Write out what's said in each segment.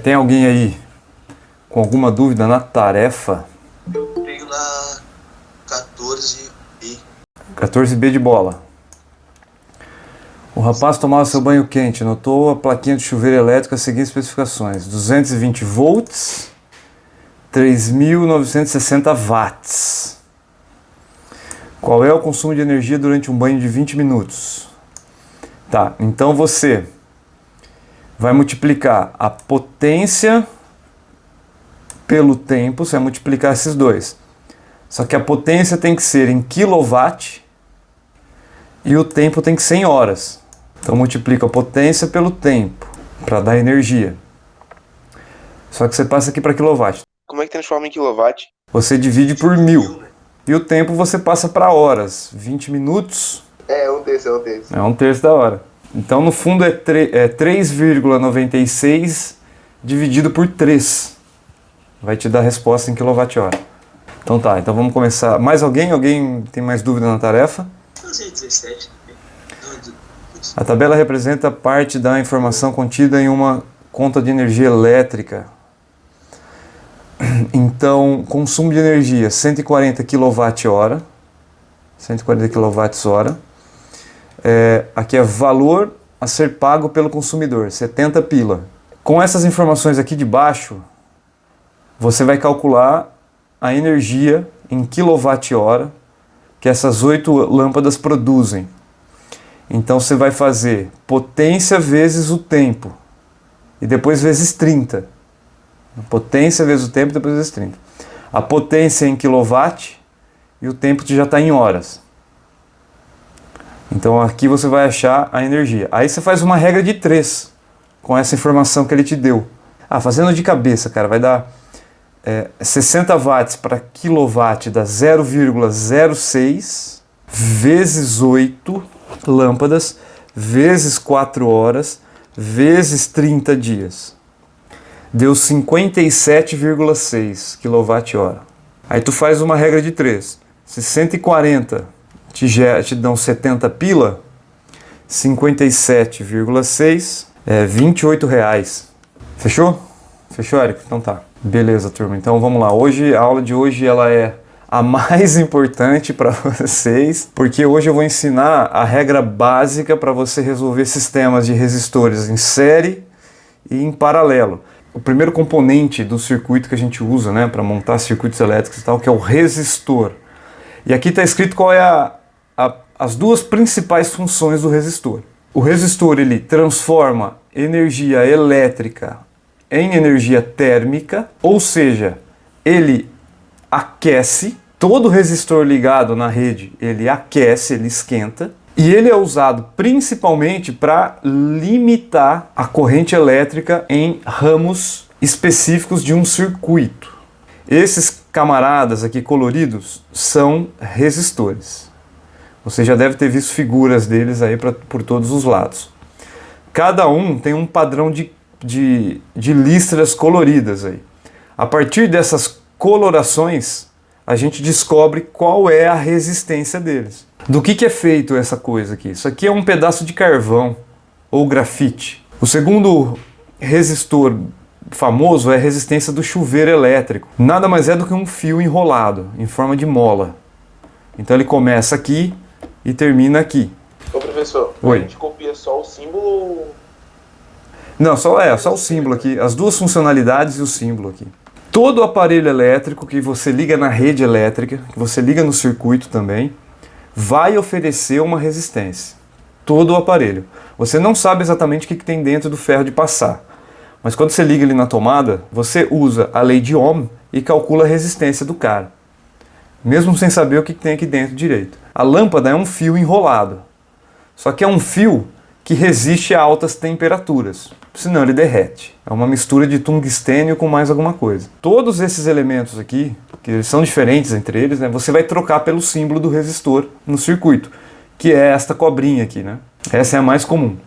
Tem alguém aí com alguma dúvida na tarefa? Eu tenho na 14B. 14B de bola. O rapaz tomava seu banho quente, notou a plaquinha de chuveiro elétrico, as seguintes especificações: 220 volts, 3.960 watts. Qual é o consumo de energia durante um banho de 20 minutos? Tá, então você vai multiplicar a potência pelo tempo, você vai multiplicar esses dois. Só que a potência tem que ser em quilowatt e o tempo tem que ser em horas. Então multiplica a potência pelo tempo para dar energia. Só que você passa aqui para quilowatt. Como é que transforma em quilowatt? Você divide por 1000. E o tempo você passa para horas. 20 minutos É um terço. é um terço da hora. Então no fundo é 3,96 dividido por 3. Vai te dar a resposta em quilowatt-hora. Então tá, então vamos começar. Mais alguém? Alguém tem mais dúvida na tarefa? 17. A tabela representa parte da informação contida em uma conta de energia elétrica. Então, consumo de energia 140 kWh. 140 kWh. Aqui é valor a ser pago pelo consumidor, 70 pila. Com essas informações aqui de baixo, você vai calcular a energia em kWh que essas 8 lâmpadas produzem. Então você vai fazer potência vezes o tempo e depois vezes 30. Potência vezes o tempo e depois vezes 30. A potência é em quilowatt e o tempo já está em horas. Então aqui você vai achar a energia. Aí você faz uma regra de 3 com essa informação que ele te deu. Fazendo de cabeça, cara, vai dar 60 watts para quilowatt dá 0,06 vezes 8 lâmpadas vezes 4 horas vezes 30 dias. Deu 57,6 kWh. Aí tu faz uma regra de 3. Se 140 te dão 70 pila, 57,6 é 28 reais. Fechou? Fechou, Érico? Então tá. Beleza, turma. Então vamos lá. A aula de hoje ela é a mais importante para vocês, porque hoje eu vou ensinar a regra básica para você resolver sistemas de resistores em série e em paralelo. O primeiro componente do circuito que a gente usa, né, para montar circuitos elétricos e tal, que é o resistor. E aqui está escrito qual é as duas principais funções do resistor. O resistor ele transforma energia elétrica em energia térmica, ou seja, ele aquece. Todo resistor ligado na rede, ele aquece, ele esquenta. E ele é usado principalmente para limitar a corrente elétrica em ramos específicos de um circuito. Esses camaradas aqui coloridos são resistores. Você já deve ter visto figuras deles aí por todos os lados. Cada um tem um padrão de listras coloridas aí. A partir dessas colorações, a gente descobre qual é a resistência deles. Do que é feito essa coisa aqui? Isso aqui é um pedaço de carvão ou grafite. O segundo resistor famoso é a resistência do chuveiro elétrico. Nada mais é do que um fio enrolado em forma de mola. Então ele começa aqui e termina aqui. Ô professor, Oi. A gente copia só o símbolo? Não, só o símbolo aqui, as duas funcionalidades e o símbolo aqui. Todo aparelho elétrico que você liga na rede elétrica, que você liga no circuito também, vai oferecer uma resistência. Todo o aparelho. Você não sabe exatamente o que tem dentro do ferro de passar, mas quando você liga ele na tomada, você usa a lei de Ohm e calcula a resistência do cara, mesmo sem saber o que tem aqui dentro direito. A lâmpada é um fio enrolado, só que é um fio que resiste a altas temperaturas, senão ele derrete. É uma mistura de tungstênio com mais alguma coisa. Todos esses elementos aqui, que eles são diferentes entre eles, né, você vai trocar pelo símbolo do resistor no circuito, que é esta cobrinha aqui, né? Essa é a mais comum.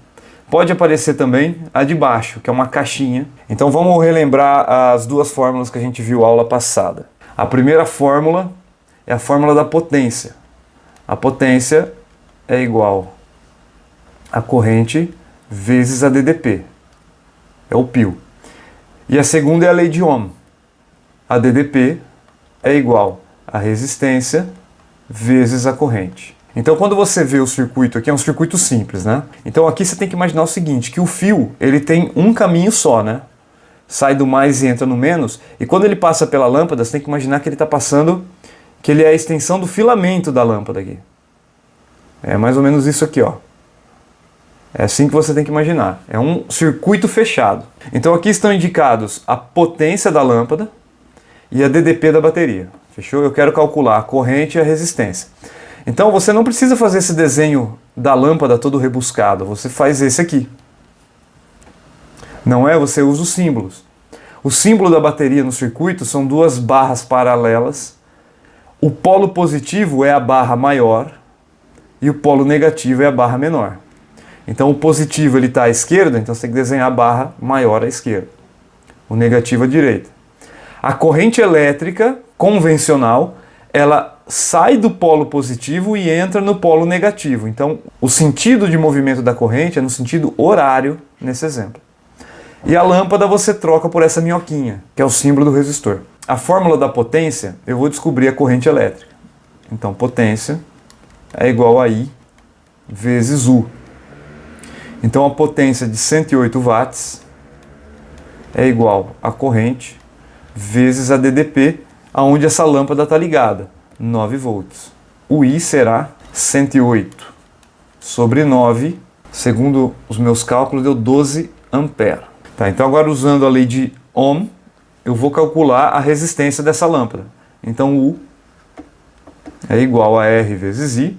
Pode aparecer também a de baixo, que é uma caixinha. Então vamos relembrar as duas fórmulas que a gente viu na aula passada. A primeira fórmula é a fórmula da potência. A potência é igual a corrente vezes a DDP. É o π. E a segunda é a lei de Ohm. A DDP é igual a resistência vezes a corrente. Então quando você vê o circuito aqui, é um circuito simples, né? Então aqui você tem que imaginar o seguinte, que o fio, ele tem um caminho só, né? Sai do mais e entra no menos, e quando ele passa pela lâmpada, você tem que imaginar que ele está passando, que ele é a extensão do filamento da lâmpada aqui. É mais ou menos isso aqui, ó. É assim que você tem que imaginar. É um circuito fechado. Então aqui estão indicados a potência da lâmpada e a DDP da bateria. Fechou? Eu quero calcular a corrente e a resistência. Então você não precisa fazer esse desenho da lâmpada todo rebuscado. Você faz esse aqui. Não é? Você usa os símbolos. O símbolo da bateria no circuito são duas barras paralelas. O polo positivo é a barra maior e o polo negativo é a barra menor. Então o positivo está à esquerda, então você tem que desenhar a barra maior à esquerda. O negativo à direita. A corrente elétrica convencional, ela sai do polo positivo e entra no polo negativo. Então o sentido de movimento da corrente é no sentido horário nesse exemplo. E a lâmpada você troca por essa minhoquinha, que é o símbolo do resistor. A fórmula da potência, eu vou descobrir a corrente elétrica. Então potência é igual a I vezes U. Então a potência de 108 watts é igual a corrente vezes a DDP, aonde essa lâmpada está ligada, 9 volts. O I será 108 sobre 9, segundo os meus cálculos, deu 12 ampere. Tá, então agora usando a lei de Ohm, eu vou calcular a resistência dessa lâmpada. Então U é igual a R vezes I.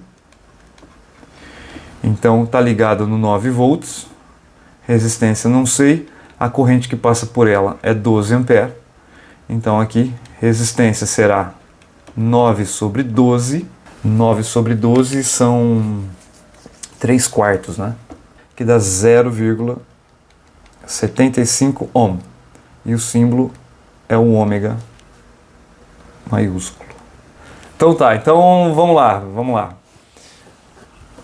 Então está ligado no 9 volts, resistência não sei, a corrente que passa por ela é 12 ampere. Então aqui resistência será 9 sobre 12, 9 sobre 12 são 3 quartos, né? Que dá 0,75 ohm. E o símbolo é o ômega maiúsculo. Então tá, então vamos lá.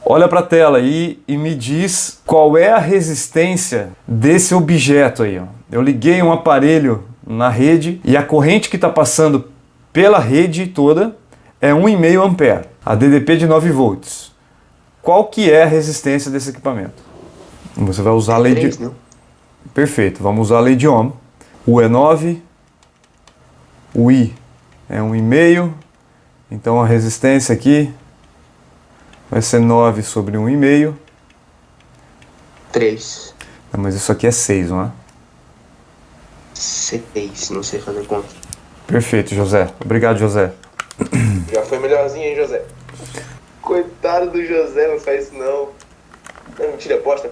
Olha para a tela aí e me diz qual é a resistência desse objeto aí. Ó. Eu liguei um aparelho na rede e a corrente que está passando pela rede toda é 1,5 ampere. A DDP de 9 volts. Qual que é a resistência desse equipamento? Você vai usar a lei de... Não? Perfeito, vamos usar a lei de Ohm. U é 9, o I é 1,5, então a resistência aqui vai ser 9 sobre 1,5. 3. Não, mas isso aqui é 6, não é? 6, não sei fazer conta. Perfeito, José. Obrigado, José. Já foi melhorzinho, hein, José? Coitado do José, não faz isso não. Não, mentira, aposta.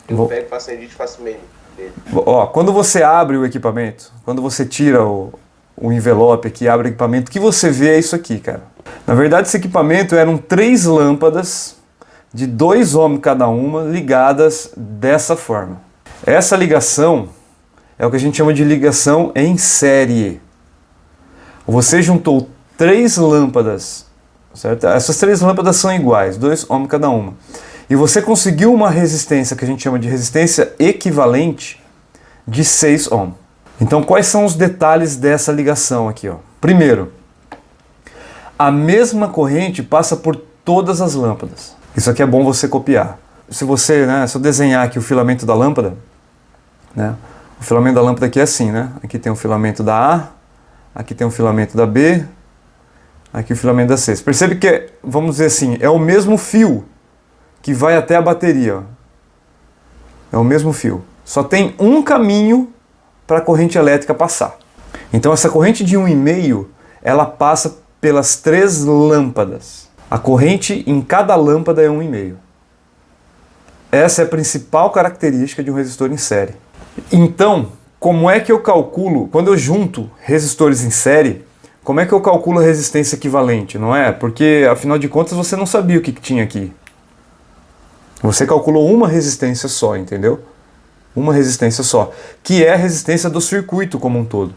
Eu pego, faço edit e faço meio dele. Ó, quando você abre o equipamento, quando você tira o envelope aqui, abre o equipamento, o que você vê é isso aqui, cara. Na verdade, esse equipamento eram 3 lâmpadas de 2 ohms cada uma, ligadas dessa forma. Essa ligação é o que a gente chama de ligação em série. Você juntou 3 lâmpadas, certo? Essas 3 lâmpadas são iguais, 2 ohms cada uma. E você conseguiu uma resistência que a gente chama de resistência equivalente de 6 ohms. Então, quais são os detalhes dessa ligação aqui? Ó? Primeiro, a mesma corrente passa por todas as lâmpadas. Isso aqui é bom você copiar. Se eu desenhar aqui o filamento da lâmpada, né? O filamento da lâmpada aqui é assim, né? Aqui tem o filamento da A, aqui tem o filamento da B, aqui o filamento da C. Você percebe que, vamos dizer assim, é o mesmo fio que vai até a bateria. Ó. É o mesmo fio. Só tem um caminho para a corrente elétrica passar. Então essa corrente de 1,5, ela passa pelas 3 lâmpadas. A corrente em cada lâmpada é 1,5. Essa é a principal característica de um resistor em série. Então, como é que eu calculo, quando eu junto resistores em série, como é que eu calculo a resistência equivalente, não é? Porque, afinal de contas, você não sabia o que tinha aqui. Você calculou uma resistência só, entendeu? Uma resistência só, que é a resistência do circuito como um todo.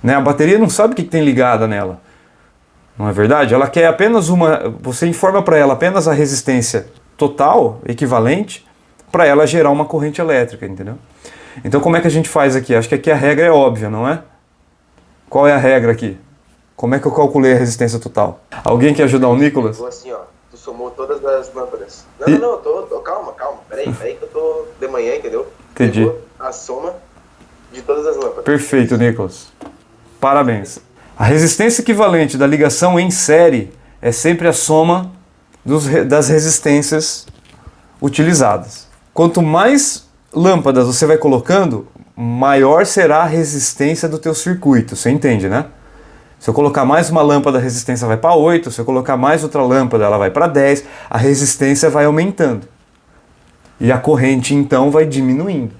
Né? A bateria não sabe o que tem ligada nela. Não é verdade? Ela quer apenas uma... Você informa para ela apenas a resistência total, equivalente, para ela gerar uma corrente elétrica, entendeu? Então como é que a gente faz aqui? Acho que aqui a regra é óbvia, não é? Qual é a regra aqui? Como é que eu calculei a resistência total? Alguém quer ajudar o Nicolas? Pegou assim, ó. Tu somou todas as lâmpadas. Não, calma. Peraí que eu tô de manhã, entendeu? Entendi. Pegou a soma de todas as lâmpadas. Perfeito, Nicolas. Parabéns. A resistência equivalente da ligação em série é sempre a soma das resistências utilizadas. Quanto mais lâmpadas você vai colocando, maior será a resistência do teu circuito. Você entende, né? Se eu colocar mais uma lâmpada, a resistência vai para 8. Se eu colocar mais outra lâmpada, ela vai para 10. A resistência vai aumentando. E a corrente, então, vai diminuindo.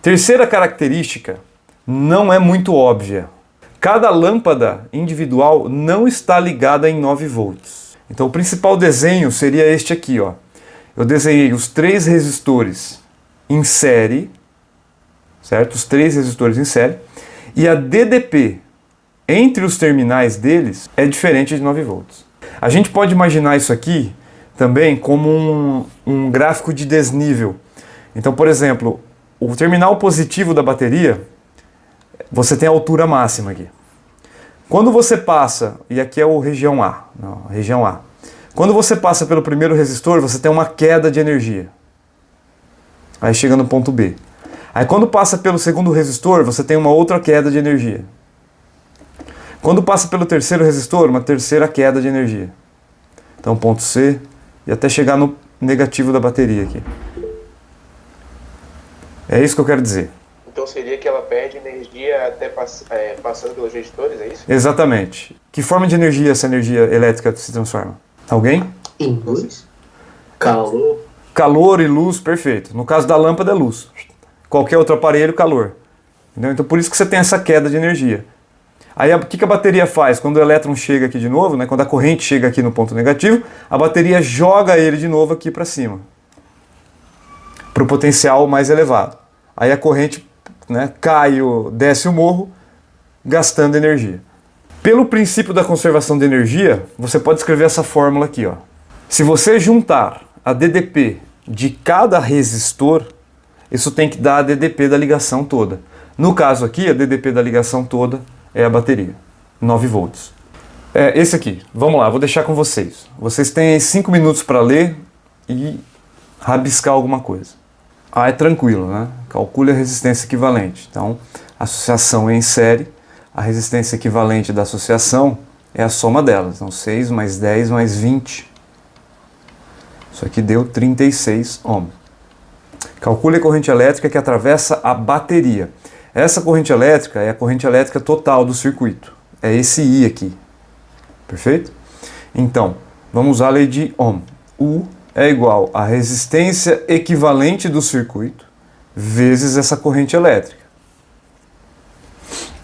Terceira característica, não é muito óbvia. Cada lâmpada individual não está ligada em 9 volts. Então o principal desenho seria este aqui, ó. Eu desenhei os 3 resistores em série, certo? Os 3 resistores em série. E a DDP entre os terminais deles é diferente de 9 volts. A gente pode imaginar isso aqui também como um gráfico de desnível. Então, por exemplo, o terminal positivo da bateria, você tem a altura máxima aqui. Quando você passa, e aqui é o região A, região A. Quando você passa pelo primeiro resistor, você tem uma queda de energia. Aí chega no ponto B. Aí quando passa pelo segundo resistor, você tem uma outra queda de energia. Quando passa pelo terceiro resistor, uma terceira queda de energia. Então ponto C, e até chegar no negativo da bateria aqui. É isso que eu quero dizer. Então seria que ela perde energia até passando pelos resistores, é isso? Exatamente. Que forma de energia essa energia elétrica se transforma? Alguém? Em luz? Calor? Calor e luz, perfeito. No caso da lâmpada é luz. Qualquer outro aparelho, calor. Entendeu? Então por isso que você tem essa queda de energia. Aí o que a bateria faz? Quando o elétron chega aqui de novo, né, quando a corrente chega aqui no ponto negativo, a bateria joga ele de novo aqui para cima, para o potencial mais elevado. Aí a corrente, né, desce o morro, gastando energia. Pelo princípio da conservação de energia, você pode escrever essa fórmula aqui, ó. Se você juntar a DDP de cada resistor, isso tem que dar a DDP da ligação toda. No caso aqui, a DDP da ligação toda é a bateria, 9 volts. Esse aqui, vamos lá, vou deixar com vocês. Vocês têm 5 minutos para ler e rabiscar alguma coisa. É tranquilo, né? Calcule a resistência equivalente. Então, a associação é em série, a resistência equivalente da associação é a soma delas. Então, 6 mais 10 mais 20. Isso aqui deu 36 ohms. Calcule a corrente elétrica que atravessa a bateria. Essa corrente elétrica é a corrente elétrica total do circuito. É esse I aqui. Perfeito? Então, vamos usar a lei de Ohm. U é igual à resistência equivalente do circuito vezes essa corrente elétrica.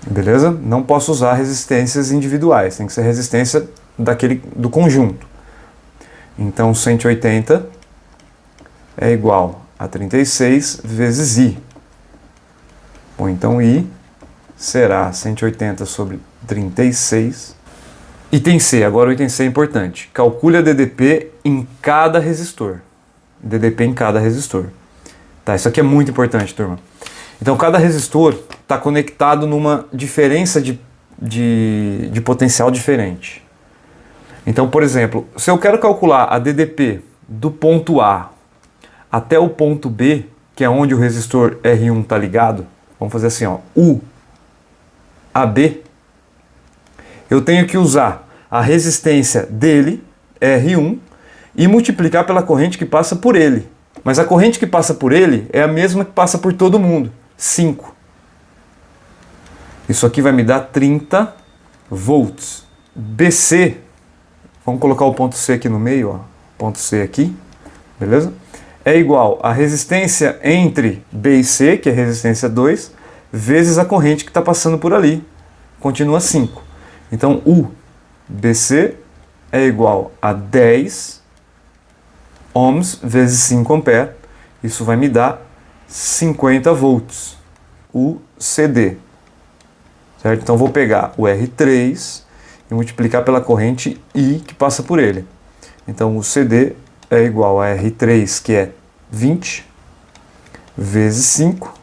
Beleza? Não posso usar resistências individuais. Tem que ser resistência do conjunto. Então, 180 é igual a 36 vezes I. Bom, então I será 180 sobre 36. Item C, agora o item C é importante. Calcule a DDP em cada resistor. DDP em cada resistor. Tá, isso aqui é muito importante, turma. Então, cada resistor está conectado numa diferença de potencial diferente. Então, por exemplo, se eu quero calcular a DDP do ponto A até o ponto B, que é onde o resistor R1 está ligado, vamos fazer assim, ó, U, AB, eu tenho que usar a resistência dele, R1, e multiplicar pela corrente que passa por ele. Mas a corrente que passa por ele é a mesma que passa por todo mundo, 5. Isso aqui vai me dar 30 volts. BC, vamos colocar o ponto C aqui no meio, ó, ponto C aqui, beleza? É igual a resistência entre B e C, que é resistência 2, vezes a corrente que está passando por ali. Continua 5. Então, U, BC, é igual a 10 ohms vezes 5 ampere. Isso vai me dar 50 volts. UCD. Certo? Então, vou pegar o R3 e multiplicar pela corrente I que passa por ele. Então, o CD é igual a R3, que é 20, vezes 5,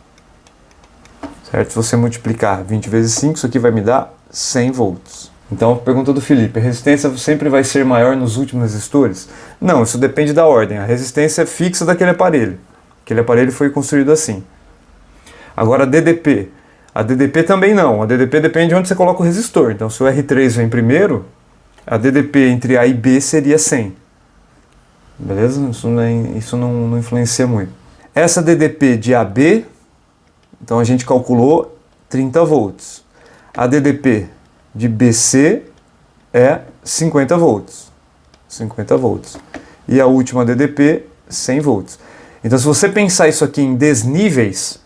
certo? Se você multiplicar 20 vezes 5, isso aqui vai me dar 100 volts. Então, pergunta do Felipe, a resistência sempre vai ser maior nos últimos resistores? Não, isso depende da ordem. A resistência é fixa daquele aparelho. Aquele aparelho foi construído assim. Agora, a DDP. A DDP também não. A DDP depende de onde você coloca o resistor. Então, se o R3 vem primeiro, a DDP entre A e B seria 100. Beleza? Isso não influencia muito. Essa DDP de AB, então a gente calculou 30 volts. A DDP de BC é 50 volts. 50 volts. E a última DDP, 100 volts. Então, se você pensar isso aqui em desníveis,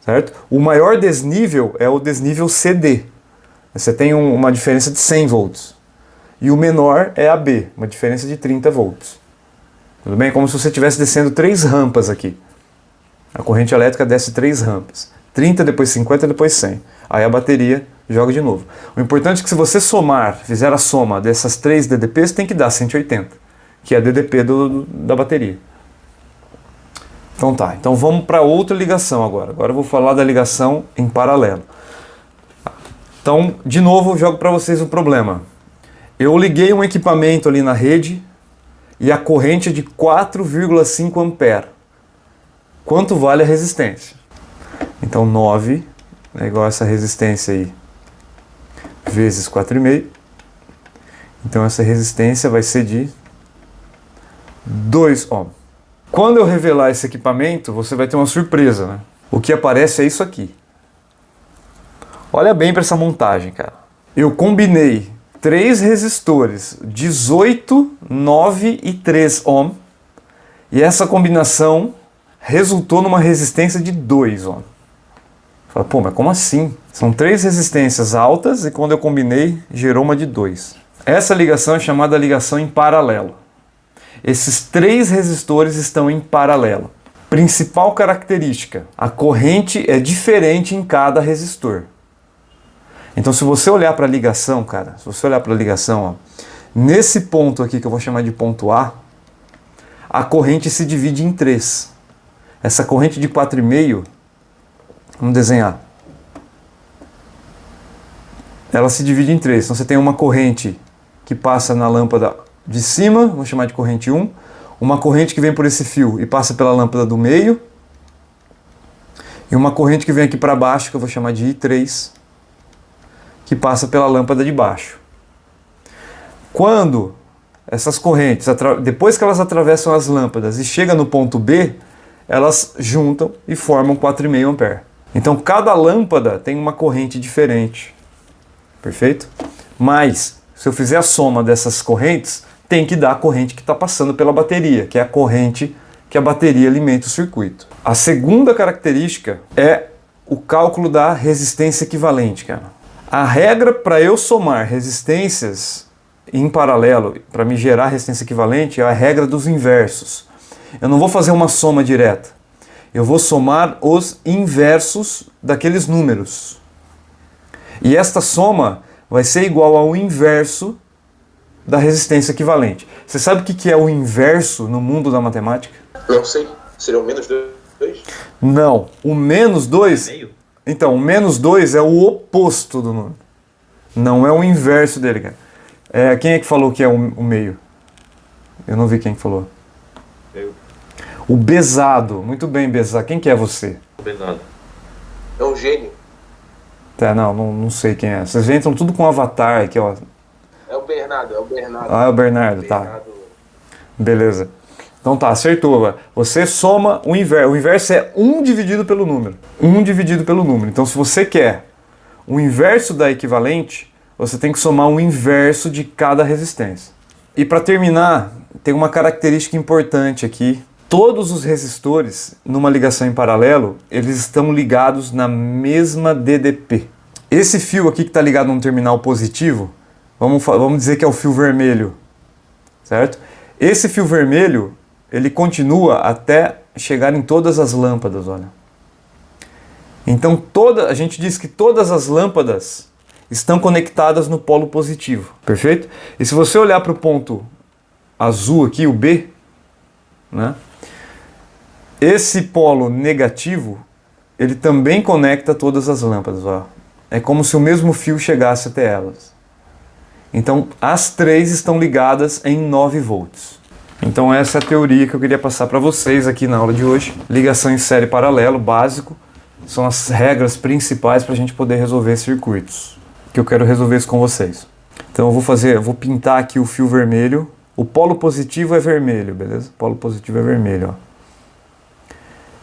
certo? O maior desnível é o desnível CD. Você tem uma diferença de 100 volts. E o menor é AB, uma diferença de 30 volts. Tudo bem? Como se você estivesse descendo 3 rampas aqui. A corrente elétrica desce 3 rampas. 30, depois 50, depois 100. Aí a bateria joga de novo. O importante é que se você fizer a soma dessas 3 DDPs, tem que dar 180, que é a DDP da bateria. Então tá, então vamos para outra ligação agora. Agora eu vou falar da ligação em paralelo. Então, de novo, eu jogo para vocês o problema. Eu liguei um equipamento ali na rede e a corrente é de 4,5 ampere. Quanto vale a resistência? Então 9 é igual a essa resistência aí, vezes 4,5. Então essa resistência vai ser de 2 ohms. Quando eu revelar esse equipamento, você vai ter uma surpresa, né? O que aparece é isso aqui. Olha bem para essa montagem, cara. Eu combinei 3 resistores, 18, 9 e 3 ohm, e essa combinação resultou numa resistência de 2 ohm. Fala, pô, mas como assim? São 3 resistências altas e quando eu combinei, gerou uma de 2. Essa ligação é chamada ligação em paralelo. Esses 3 resistores estão em paralelo. Principal característica, a corrente é diferente em cada resistor. Então, se você olhar para a ligação, cara, ó, nesse ponto aqui que eu vou chamar de ponto A, a corrente se divide em 3. Essa corrente de 4,5, vamos desenhar. Ela se divide em 3. Então, você tem uma corrente que passa na lâmpada de cima, vou chamar de corrente 1, uma corrente que vem por esse fio e passa pela lâmpada do meio, e uma corrente que vem aqui para baixo, que eu vou chamar de I3, que passa pela lâmpada de baixo. Quando essas correntes, depois que elas atravessam as lâmpadas e chegam no ponto B, elas juntam e formam 4,5 ampere. Então cada lâmpada tem uma corrente diferente. Perfeito? Mas, se eu fizer a soma dessas correntes, tem que dar a corrente que está passando pela bateria, que é a corrente que a bateria alimenta o circuito. A segunda característica é o cálculo da resistência equivalente, cara. A regra para eu somar resistências em paralelo, para me gerar resistência equivalente, é a regra dos inversos. Eu não vou fazer uma soma direta. Eu vou somar os inversos daqueles números. E esta soma vai ser igual ao inverso da resistência equivalente. Você sabe o que é o inverso no mundo da matemática? Não sei. Seria o menos 2? Não. O menos 2... Meio? Então, o menos 2 é o oposto do número. Não é o inverso dele, cara. Quem é que falou que é o meio? Eu não vi quem que falou. Eu. O besado. Muito bem, besado. Quem que é você? Pesado. É um gênio. Tá, não sei quem é. Vocês entram tudo com avatar aqui, ó. É o Bernardo. Ah, é o Bernardo, tá. Beleza. Então tá, acertou. Você soma o inverso. O inverso é 1 dividido pelo número. 1 dividido pelo número. Então, se você quer o inverso da equivalente, você tem que somar o inverso de cada resistência. E para terminar, tem uma característica importante aqui. Todos os resistores, numa ligação em paralelo, eles estão ligados na mesma DDP. Esse fio aqui que está ligado num terminal positivo, vamos dizer que é o fio vermelho, certo? Esse fio vermelho, ele continua até chegar em todas as lâmpadas, olha. Então a gente diz que todas as lâmpadas estão conectadas no polo positivo, perfeito? E se você olhar para o ponto azul aqui, o B, né? Esse polo negativo, ele também conecta todas as lâmpadas, ó. É como se o mesmo fio chegasse até elas. Então, as três estão ligadas em 9 volts. Então, essa é a teoria que eu queria passar para vocês aqui na aula de hoje. Ligação em série paralelo, básico, são as regras principais para a gente poder resolver circuitos, que eu quero resolver isso com vocês. Então, eu vou pintar aqui o fio vermelho. O polo positivo é vermelho, beleza? O polo positivo é vermelho, ó.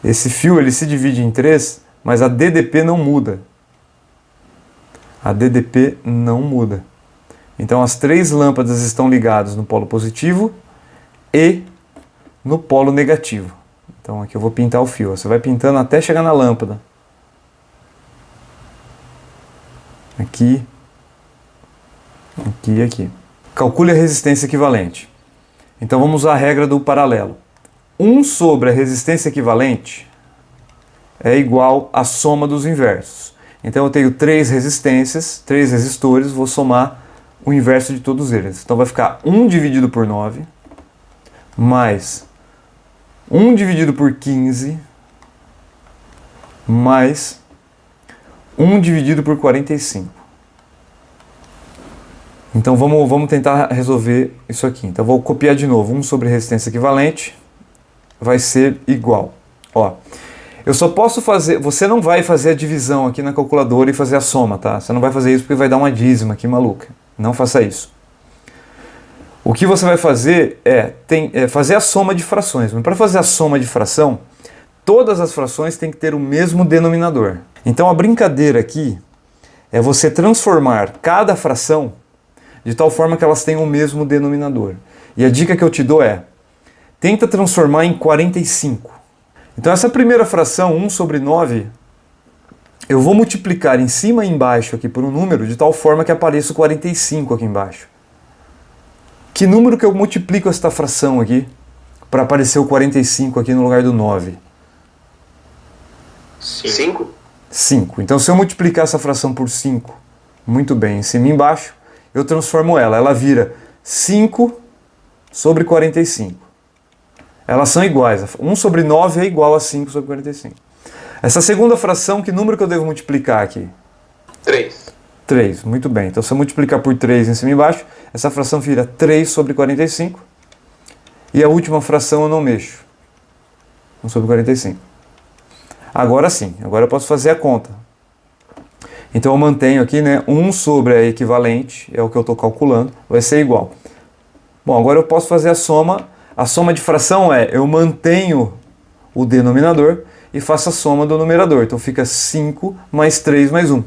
Esse fio, ele se divide em 3, mas a DDP não muda. A DDP não muda. Então as 3 lâmpadas estão ligadas no polo positivo e no polo negativo. Então aqui eu vou pintar o fio. Você vai pintando até chegar na lâmpada. Aqui. Aqui e aqui. Calcule a resistência equivalente. Então vamos usar a regra do paralelo. 1 sobre a resistência equivalente é igual à soma dos inversos. Então eu tenho 3 resistências, 3 resistores, vou somar o inverso de todos eles. Então vai ficar 1 dividido por 9, mais 1 dividido por 15, mais 1 dividido por 45. Então vamos tentar resolver isso aqui. Então vou copiar de novo. 1 sobre resistência equivalente vai ser igual. Ó, eu só posso fazer... Você não vai fazer a divisão aqui na calculadora e fazer a soma, tá? Você não vai fazer isso porque vai dar uma dízima aqui maluca. Não faça isso. O que você vai fazer é fazer a soma de frações. Mas para fazer a soma de fração, todas as frações têm que ter o mesmo denominador. Então a brincadeira aqui é você transformar cada fração de tal forma que elas tenham o mesmo denominador. E a dica que eu te dou é: tenta transformar em 45. Então essa primeira fração, 1 sobre 9, eu vou multiplicar em cima e embaixo aqui por um número de tal forma que apareça o 45 aqui embaixo. Que número que eu multiplico esta fração aqui para aparecer o 45 aqui no lugar do 9? 5? 5. Então se eu multiplicar essa fração por 5, muito bem, em cima e embaixo, eu transformo ela. Ela vira 5 sobre 45. Elas são iguais. 1 sobre 9 é igual a 5 sobre 45. Essa segunda fração, que número que eu devo multiplicar aqui? 3. 3, muito bem. Então se eu multiplicar por 3 em cima e embaixo, essa fração vira 3 sobre 45. E a última fração eu não mexo. 1 sobre 45. Agora sim, agora eu posso fazer a conta. Então eu mantenho aqui, né, 1 sobre a equivalente, é o que eu estou calculando, vai ser igual. Bom, agora eu posso fazer a soma. A soma de fração eu mantenho o denominador e faço a soma do numerador. Então fica 5 mais 3 mais 1.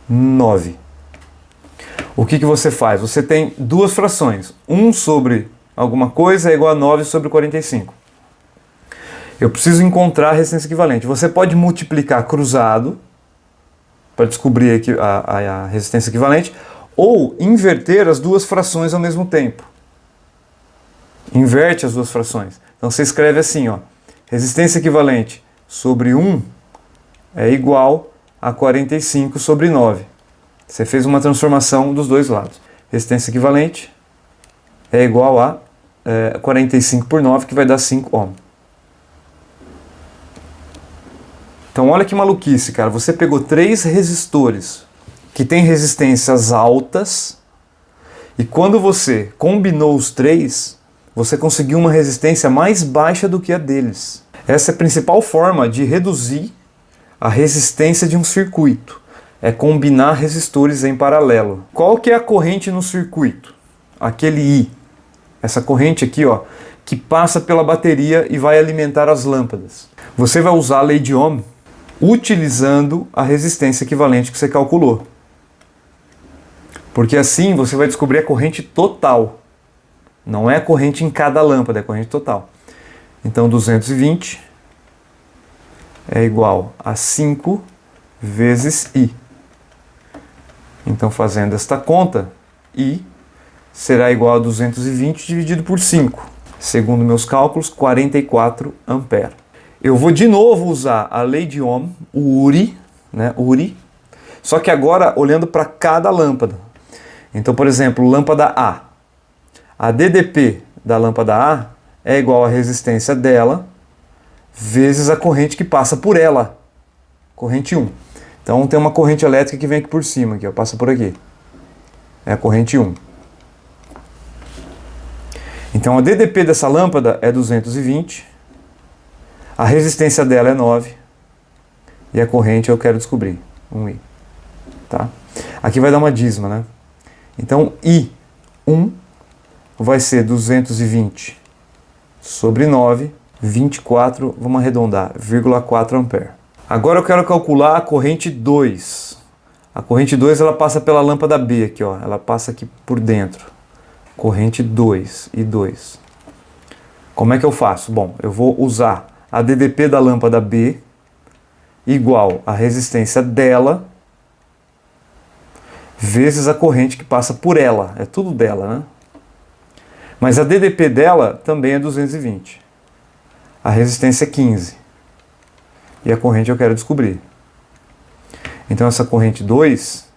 9. O que você faz? Você tem duas frações. 1 sobre alguma coisa é igual a 9 sobre 45. Eu preciso encontrar a resistência equivalente. Você pode multiplicar cruzado para descobrir aqui a resistência equivalente, ou inverter as duas frações ao mesmo tempo. Inverte as duas frações. Então você escreve assim, ó, resistência equivalente sobre 1 é igual a 45 sobre 9. Você fez uma transformação dos dois lados. Resistência equivalente é igual a 45 por 9, que vai dar 5 ohm. Então olha que maluquice, cara. Você pegou 3 resistores que têm resistências altas e quando você combinou os 3, você conseguiu uma resistência mais baixa do que a deles. Essa é a principal forma de reduzir a resistência de um circuito. É combinar resistores em paralelo. Qual que é a corrente no circuito? Aquele I. Essa corrente aqui, ó, que passa pela bateria e vai alimentar as lâmpadas. Você vai usar a lei de Ohm utilizando a resistência equivalente que você calculou. Porque assim você vai descobrir a corrente total. Não é a corrente em cada lâmpada, é a corrente total. Então 220 é igual a 5 vezes I. Então fazendo esta conta, I será igual a 220 dividido por 5. Segundo meus cálculos, 44 amperes. Eu vou de novo usar a lei de Ohm, o URI, né, URI, só que agora olhando para cada lâmpada. Então, por exemplo, lâmpada A. A DDP da lâmpada A é igual à resistência dela vezes a corrente que passa por ela, corrente 1. Então tem uma corrente elétrica que vem aqui por cima, aqui, ó, passa por aqui. É a corrente 1. Então a DDP dessa lâmpada é 220, a resistência dela é 9 e a corrente eu quero descobrir, 1I. Tá? Aqui vai dar uma dízima, né? Então I1 vai ser 220 sobre 9, 24, vamos arredondar, 0,4 ampere. Agora eu quero calcular a corrente 2. A corrente 2 ela passa pela lâmpada B aqui, ó, ela passa aqui por dentro. Corrente 2 e 2. Como é que eu faço? Bom, eu vou usar a DDP da lâmpada B igual a resistência dela vezes a corrente que passa por ela. É tudo dela, né? Mas a DDP dela também é 220. A resistência é 15. E a corrente eu quero descobrir. Então essa corrente 2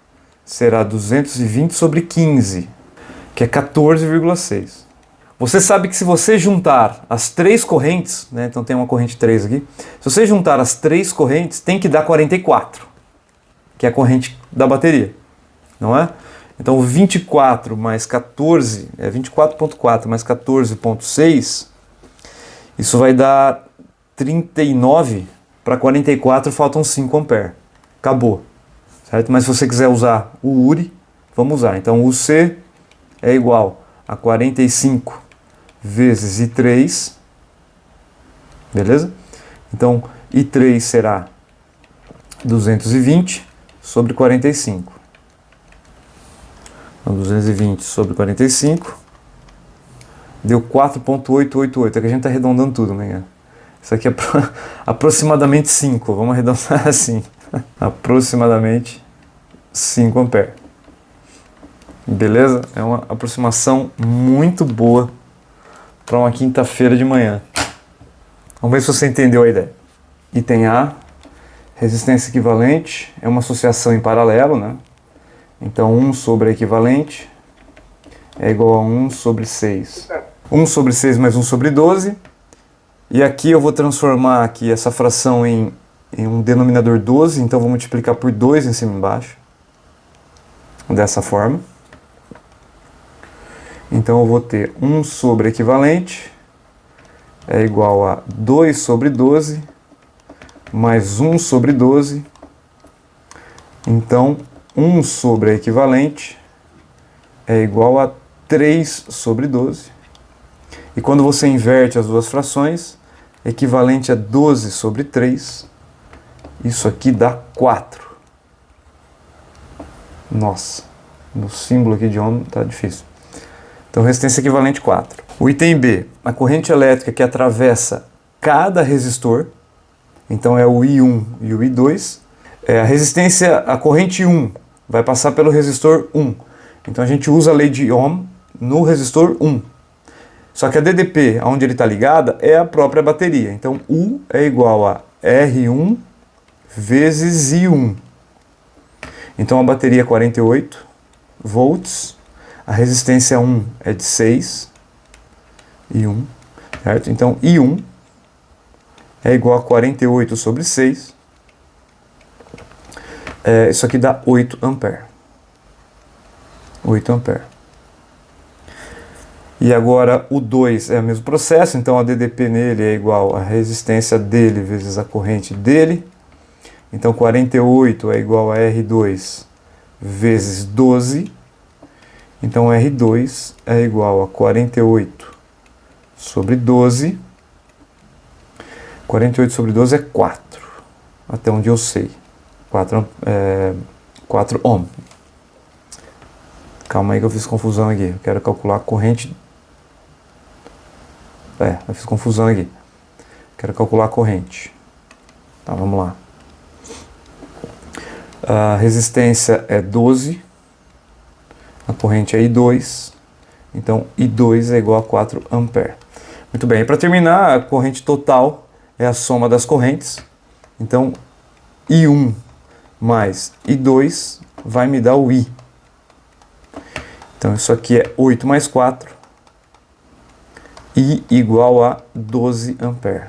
será 220 sobre 15, que é 14,6. Você sabe que se você juntar as três correntes, né, então tem uma corrente 3 aqui, se você juntar as três correntes, tem que dar 44, que é a corrente da bateria, não é? Então 24 mais 14, é 24,4 mais 14,6, isso vai dar 39, para 44 faltam 5 ampere. Acabou, certo? Mas se você quiser usar o URI, vamos usar. Então o C é igual a 45 vezes I3, beleza? Então I3 será 220 sobre 45. Então 220 sobre 45 deu 4,888. É que a gente está arredondando tudo, né? Isso aqui é aproximadamente 5, vamos arredondar assim. Aproximadamente 5 ampere. Beleza? É uma aproximação muito boa para uma quinta-feira de manhã. Vamos ver se você entendeu a ideia. Item A, resistência equivalente, é uma associação em paralelo, né? Então 1 sobre a equivalente é igual a 1 sobre 6. 1 sobre 6 mais 1 sobre 12. E aqui eu vou transformar aqui essa fração em um denominador 12, então vou multiplicar por 2 em cima e embaixo. Dessa forma. Então eu vou ter 1 sobre equivalente é igual a 2 sobre 12 mais 1 sobre 12. Então 1 sobre a equivalente é igual a 3 sobre 12. E quando você inverte as duas frações, equivalente a 12 sobre 3, isso aqui dá 4. Nossa, no símbolo aqui de ohm está difícil. Então resistência equivalente 4. O item B, a corrente elétrica que atravessa cada resistor, então é o I1 e o I2. A resistência, a corrente 1 vai passar pelo resistor 1. Então a gente usa a lei de Ohm no resistor 1. Só que a DDP, onde ele está ligada, é a própria bateria. Então U é igual a R1 vezes I1. Então a bateria é 48 volts, a resistência 1 é de 6, I1, certo? Então I1 é igual a 48 sobre 6. Isso aqui dá 8 ampere. 8 ampere. E agora o 2 é o mesmo processo, então a DDP nele é igual a resistência dele vezes a corrente dele. Então 48 é igual a R2 vezes 12. Então R2 é igual a 48 sobre 12. 48 sobre 12 é 4, até onde eu sei. 4 ohm. Calma aí que eu fiz confusão aqui. Eu quero calcular a corrente. Eu fiz confusão aqui. Quero calcular a corrente. Tá, vamos lá. A resistência é 12. A corrente é I2. Então I2 é igual a 4 ampere. Muito bem. E para terminar, a corrente total é a soma das correntes. Então I1 mais I2 vai me dar o I. Então isso aqui é 8 mais 4. I igual a 12 ampere.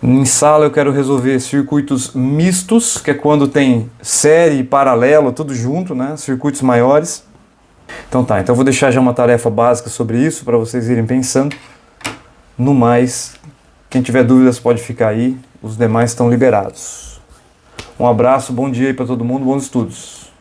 Em sala eu quero resolver circuitos mistos, que é quando tem série e paralelo, tudo junto, né? Circuitos maiores. Então tá, então eu vou deixar já uma tarefa básica sobre isso para vocês irem pensando. No mais, quem tiver dúvidas pode ficar aí, os demais estão liberados. Um abraço, bom dia aí para todo mundo, bons estudos.